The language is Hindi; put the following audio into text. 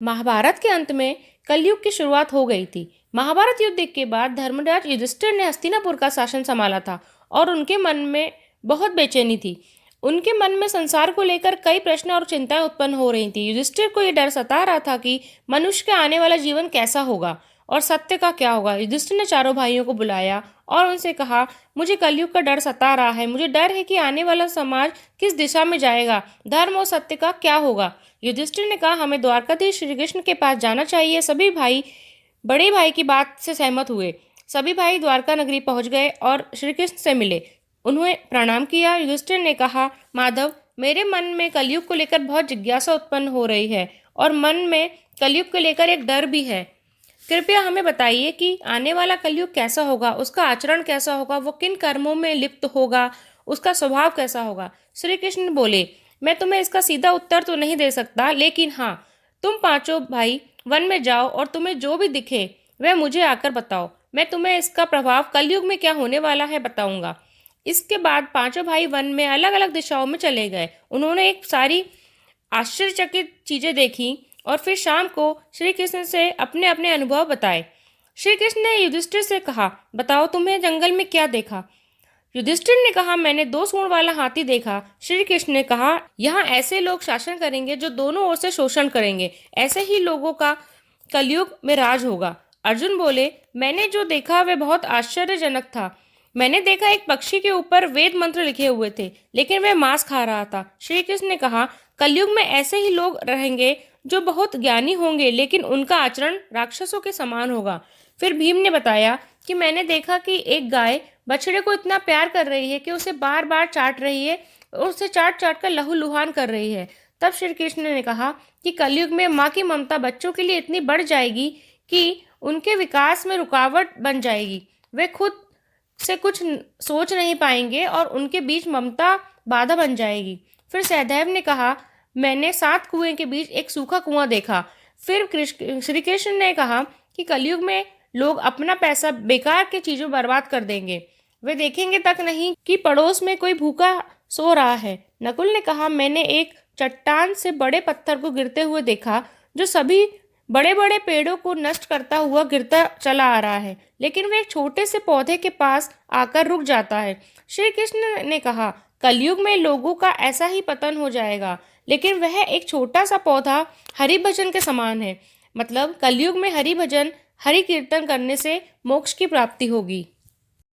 महाभारत के अंत में कलयुग की शुरुआत हो गई थी। महाभारत युद्ध के बाद धर्मराज युधिष्ठिर ने हस्तिनापुर का शासन संभाला था और उनके मन में बहुत बेचैनी थी। उनके मन में संसार को लेकर कई प्रश्न और चिंताएं उत्पन्न हो रही थी। युधिष्ठिर को यह डर सता रहा था कि मनुष्य का आने वाला जीवन कैसा होगा और सत्य का क्या होगा। युधिष्ठिर ने चारों भाइयों को बुलाया और उनसे कहा, मुझे कलयुग का डर सता रहा है। मुझे डर है कि आने वाला समाज किस दिशा में जाएगा, धर्म और सत्य का क्या होगा। युधिष्ठिर ने कहा, हमें द्वारकाधीश श्री कृष्ण के पास जाना चाहिए। सभी भाई बड़े भाई की बात से सहमत हुए। सभी भाई द्वारका नगरी पहुंच गए और श्री कृष्ण से मिले, उन्हें प्रणाम किया। युधिष्ठिर ने कहा, माधव, मेरे मन में कलयुग को लेकर बहुत जिज्ञासा उत्पन्न हो रही है और मन में कलयुग को लेकर एक डर भी है। कृपया हमें बताइए कि आने वाला कलयुग कैसा होगा, उसका आचरण कैसा होगा, वो किन कर्मों में लिप्त होगा, उसका स्वभाव कैसा होगा। श्री कृष्ण बोले, मैं तुम्हें इसका सीधा उत्तर तो नहीं दे सकता, लेकिन हाँ, तुम पांचों भाई वन में जाओ और तुम्हें जो भी दिखे वह मुझे आकर बताओ। मैं तुम्हें इसका प्रभाव कलयुग में क्या होने वाला है बताऊंगा। इसके बाद पांचों भाई वन में अलग अलग दिशाओं में चले गए। उन्होंने एक सारी आश्चर्यचकित चीजें देखी और फिर शाम को श्री कृष्ण से अपने अपने अनुभव बताए। श्री कृष्ण ने युधिष्ठिर से कहा, बताओ तुम्हें जंगल में क्या देखा। युधिष्ठिर ने कहा, मैंने 2 सूंड वाला हाथी देखा। श्री कृष्ण ने कहा, यहाँ ऐसे लोग शासन करेंगे जो दोनों ओर से शोषण करेंगे। ऐसे ही लोगों का कलयुग में राज होगा। अर्जुन बोले, मैंने जो देखा वह बहुत आश्चर्यजनक था। मैंने देखा एक पक्षी के ऊपर वेद मंत्र लिखे हुए थे, लेकिन वह मांस खा रहा था। श्री कृष्ण ने कहा, कलयुग में ऐसे ही लोग रहेंगे जो बहुत ज्ञानी होंगे, लेकिन उनका आचरण राक्षसों के समान होगा। फिर भीम ने बताया कि मैंने देखा कि एक गाय बछड़े को इतना प्यार कर रही है कि उसे बार बार चाट रही है और उसे चाट चाट कर लहूलुहान कर रही है। तब श्री कृष्ण ने कहा कि कलयुग में माँ की ममता बच्चों के लिए इतनी बढ़ जाएगी कि उनके विकास में रुकावट बन जाएगी। वे खुद से कुछ सोच नहीं पाएंगे और उनके बीच ममता बाधा बन जाएगी। फिर सहदेव ने कहा, मैंने 7 कुएं के बीच एक सूखा कुआं देखा। फिर श्री कृष्ण ने कहा कि कलयुग में लोग अपना पैसा बेकार की चीजों बर्बाद कर देंगे। वे देखेंगे तक नहीं कि पड़ोस में कोई भूखा सो रहा है। नकुल ने कहा, मैंने एक चट्टान से बड़े पत्थर को गिरते हुए देखा जो सभी बड़े बड़े पेड़ों को नष्ट करता हुआ गिरता चला आ रहा है, लेकिन वह एक छोटे से पौधे के पास आकर रुक जाता है। श्री कृष्ण ने कहा, कलयुग में लोगों का ऐसा ही पतन हो जाएगा, लेकिन वह एक छोटा सा पौधा हरि भजन के समान है। मतलब कलयुग में हरि भजन, हरि कीर्तन करने से मोक्ष की प्राप्ति होगी।